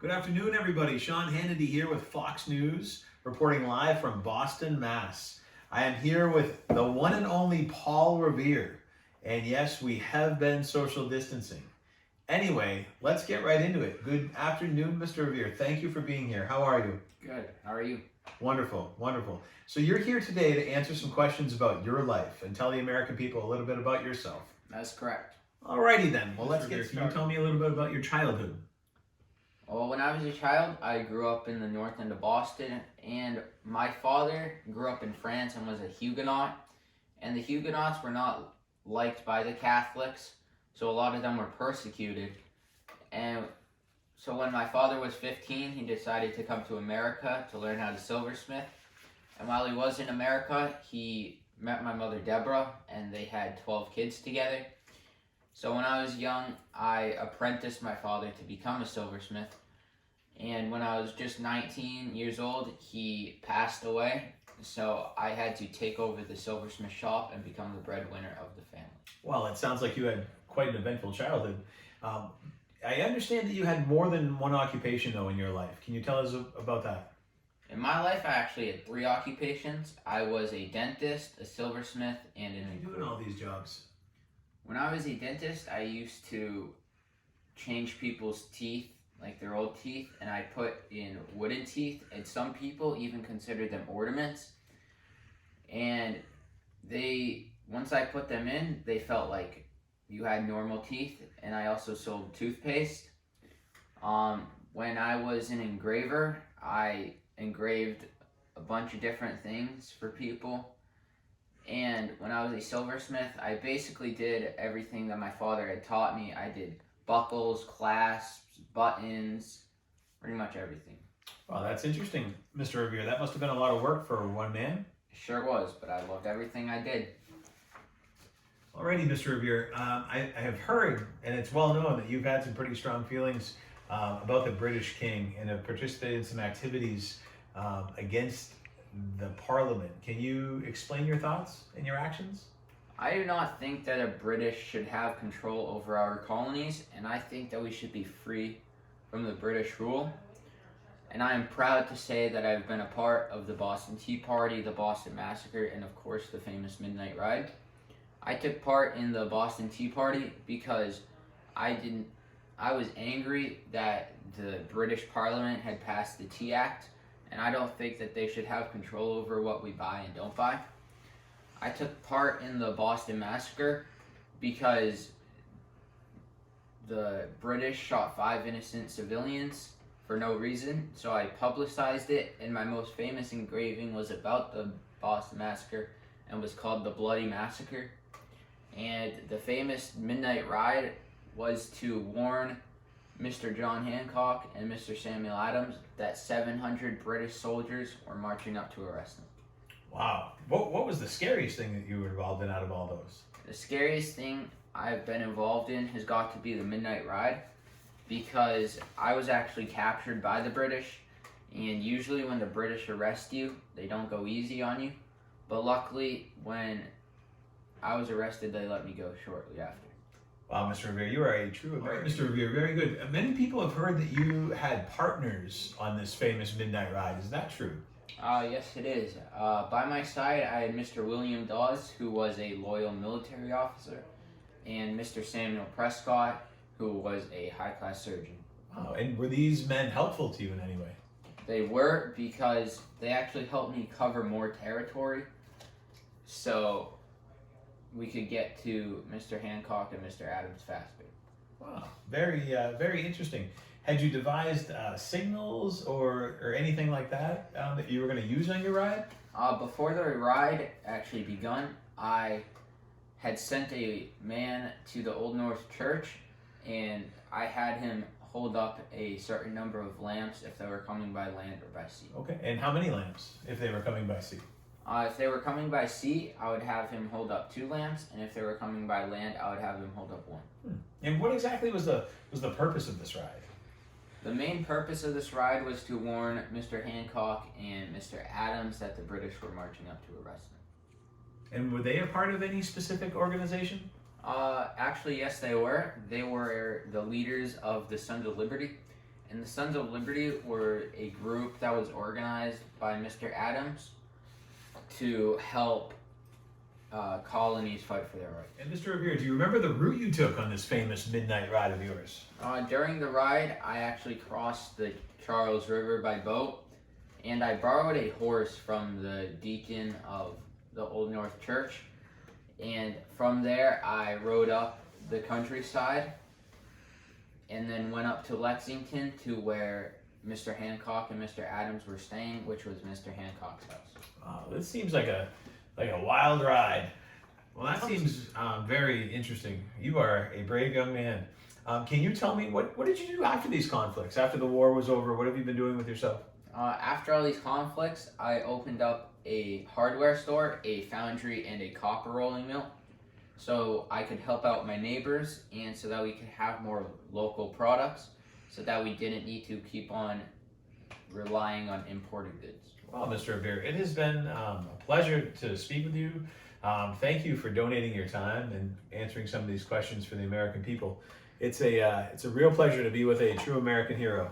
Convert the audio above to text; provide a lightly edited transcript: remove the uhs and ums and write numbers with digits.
Good afternoon, everybody. Sean Hannity here with Fox News, reporting live from Boston, Mass. I am here with the one and only Paul Revere. And yes, we have been social distancing. Anyway, let's get right into it. Good afternoon, Mr. Revere. Thank you for being here. How are you? Good. How are you? Wonderful, wonderful. So you're here today to answer some questions about your life and tell the American people a little bit about yourself. That's correct. Alrighty then. Well, let's Mr. get Revere, started. can you tell me a little bit about your childhood? Well, when I was a child, I grew up in the north end of Boston, and my father grew up in France and was a Huguenot. And the Huguenots were not liked by the Catholics, so a lot of them were persecuted. And so when my father was 15, he decided to come to America to learn how to silversmith. And while he was in America, he met my mother Deborah, and they had 12 kids together. So when I was young, I apprenticed my father to become a silversmith. And when I was just 19 years old, he passed away. So I had to take over the silversmith shop and become the breadwinner of the family. Well, it sounds like you had quite an eventful childhood. I understand that you had more than one occupation, though, in your life. Can you tell us about that? In my life, I actually had 3 occupations. I was a dentist, a silversmith, and an How are you doing all these jobs? When I was a dentist, I used to change people's teeth, like their old teeth, and I put in wooden teeth, and some people even considered them ornaments. And once I put them in, they felt like you had normal teeth. And I also sold toothpaste. When I was an engraver, I engraved a bunch of different things for people. And when I was a silversmith, I basically did everything that my father had taught me. I did buckles, clasps, buttons, pretty much everything. Wow, that's interesting, Mr. Revere. That must have been a lot of work for one man. It sure was, but I loved everything I did. Alrighty, Mr. Revere. I have heard, and it's well known, that you've had some pretty strong feelings about the British King and have participated in some activities against the Parliament. Can you explain your thoughts and your actions? I do not think that a British should have control over our colonies, and I think that we should be free from the British rule. And I am proud to say that I've been a part of the Boston Tea Party, the Boston Massacre, and of course the famous Midnight Ride. I took part in the Boston Tea Party because I was angry that the British Parliament had passed the Tea Act, and I don't think that they should have control over what we buy and don't buy. I took part in the Boston Massacre because the British shot 5 innocent civilians for no reason, so I publicized it, and my most famous engraving was about the Boston Massacre and was called the Bloody Massacre. And the famous Midnight Ride was to warn Mr. John Hancock and Mr. Samuel Adams that 700 British soldiers were marching up to arrest them. Wow. What was the scariest thing that you were involved in out of all those? The scariest thing I've been involved in has got to be the Midnight Ride, because I was actually captured by the British, and usually when the British arrest you, they don't go easy on you. But luckily, when I was arrested, they let me go shortly after. Wow, Mr. Revere, you are a true American. Mr. Revere, very good. Many people have heard that you had partners on this famous Midnight Ride. Is that true? Yes, it is. By my side, I had Mr. William Dawes, who was a loyal military officer, and Mr. Samuel Prescott, who was a high-class surgeon. Wow, and were these men helpful to you in any way? They were, because they actually helped me cover more territory, so we could get to Mr. Hancock and Mr. Adams faster. Wow, very interesting. Had you devised signals or anything like that that you were going to use on your ride? Before the ride actually begun, I had sent a man to the Old North Church, and I had him hold up a certain number of lamps if they were coming by land or by sea. Okay, and how many lamps if they were coming by sea? If they were coming by sea, I would have him hold up 2 lamps, and if they were coming by land, I would have him hold up 1. And what exactly was the purpose of this ride? The main purpose of this ride was to warn Mr. Hancock and Mr. Adams that the British were marching up to arrest them. And were they a part of any specific organization? Actually, yes, they were. They were the leaders of the Sons of Liberty, And the Sons of Liberty were a group that was organized by Mr. Adams to help colonies fight for their rights. And Mr. Revere, do you remember the route you took on this famous midnight ride of yours? During the ride, I actually crossed the Charles River by boat, and I borrowed a horse from the deacon of the Old North Church. And from there, I rode up the countryside and then went up to Lexington to where Mr. Hancock and Mr. Adams were staying, which was Mr. Hancock's house. Wow, this seems like a wild ride. Well, that seems very interesting. You are a brave young man. Can you tell me what did you do after these conflicts? After the war was over, what have you been doing with yourself? After all these conflicts, I opened up a hardware store, a foundry, and a copper rolling mill, so I could help out my neighbors and so that we could have more local products, so that we didn't need to keep on relying on imported goods. Well, Mr. Revere, it has been a pleasure to speak with you. Thank you for donating your time and answering some of these questions for the American people. It's a real pleasure to be with a true American hero.